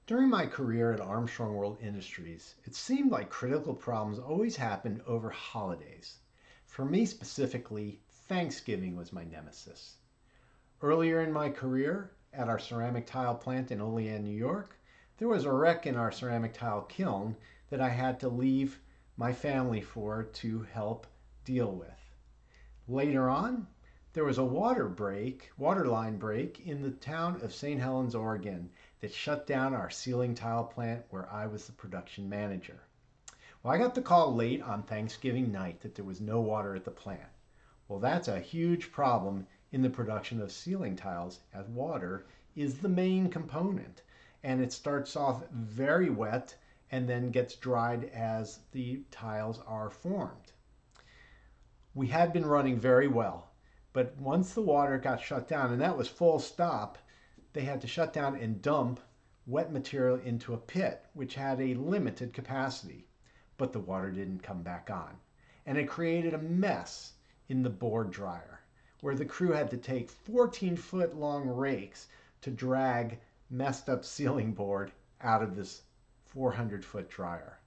During my career at Armstrong World Industries, it seemed like critical problems always happened over holidays. For me specifically, Thanksgiving was my nemesis. Earlier in my career at our ceramic tile plant in Olean, New York, there was a wreck in our ceramic tile kiln that I had to leave my family for to help deal with. Later on, there was a water line break in the town of St. Helens, Oregon that shut down our ceiling tile plant where I was the production manager. Well, I got the call late on Thanksgiving night that there was no water at the plant. Well, that's a huge problem in the production of ceiling tiles, as water is the main component. And it starts off very wet and then gets dried as the tiles are formed. We had been running very well, but once the water got shut down, and that was full stop, they had to shut down and dump wet material into a pit, which had a limited capacity. But the water didn't come back on. And it created a mess in the board dryer, where the crew had to take 14-foot long rakes to drag messed up ceiling board out of this 400-foot dryer.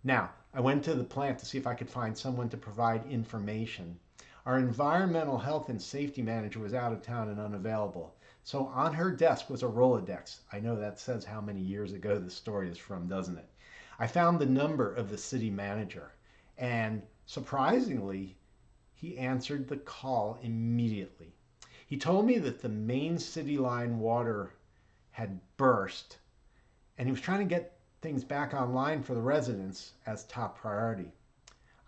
Now, I went to the plant to see if I could find someone to provide information. Our environmental health and safety manager was out of town and unavailable. So on her desk was a Rolodex. I know that says how many years ago this story is from, doesn't it? I found the number of the city manager, and surprisingly, he answered the call immediately. He told me that the main city line water had burst, and he was trying to get things back online for the residents as top priority.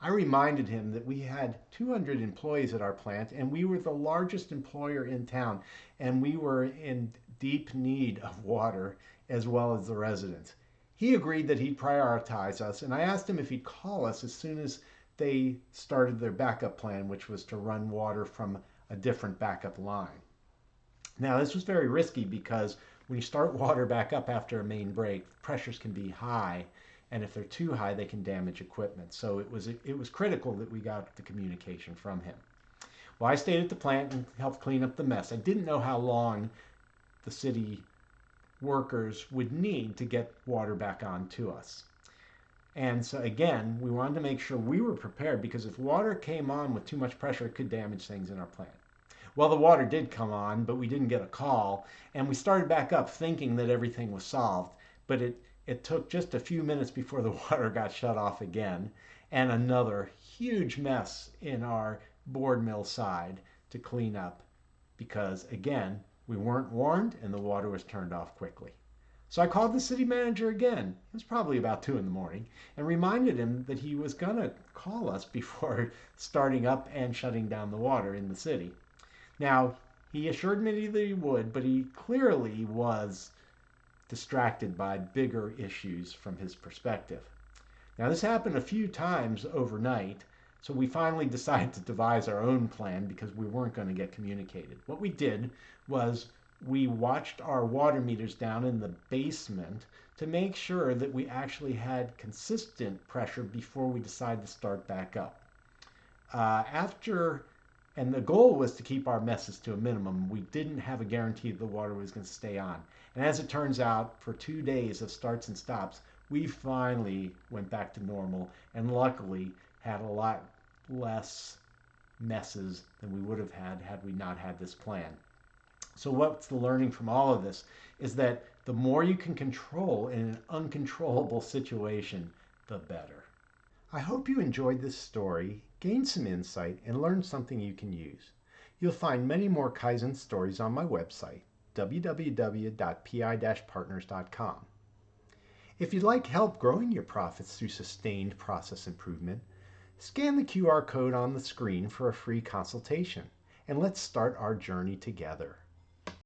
I reminded him that we had 200 employees at our plant and we were the largest employer in town, and we were in deep need of water as well as the residents. He agreed that he'd prioritize us, and I asked him if he'd call us as soon as they started their backup plan, which was to run water from a different backup line. Now, this was very risky because when you start water back up after a main break, pressures can be high, and if they're too high, they can damage equipment. So it was critical that we got the communication from him. Well, I stayed at the plant and helped clean up the mess. I didn't know how long the city workers would need to get water back on to us. And so again, we wanted to make sure we were prepared, because if water came on with too much pressure, it could damage things in our plant. Well, the water did come on, but we didn't get a call, and we started back up thinking that everything was solved, but it took just a few minutes before the water got shut off again, and another huge mess in our board mill side to clean up, because again, we weren't warned and the water was turned off quickly. So I called the city manager again. It was probably about 2 in the morning, and reminded him that he was going to call us before starting up and shutting down the water in the city. Now, he assured me that he would, but he clearly was distracted by bigger issues from his perspective. Now, this happened a few times overnight, so we finally decided to devise our own plan because we weren't going to get communicated. What we did was we watched our water meters down in the basement to make sure that we actually had consistent pressure before we decided to start back up. And the goal was to keep our messes to a minimum. We didn't have a guarantee that the water was going to stay on. And as it turns out, for 2 days of starts and stops, we finally went back to normal, and luckily had a lot less messes than we would have had we not had this plan. So what's the learning from all of this is that the more you can control in an uncontrollable situation, the better. I hope you enjoyed this story, gained some insight, and learned something you can use. You'll find many more Kaizen stories on my website, www.pi-partners.com. If you'd like help growing your profits through sustained process improvement, scan the QR code on the screen for a free consultation, and let's start our journey together.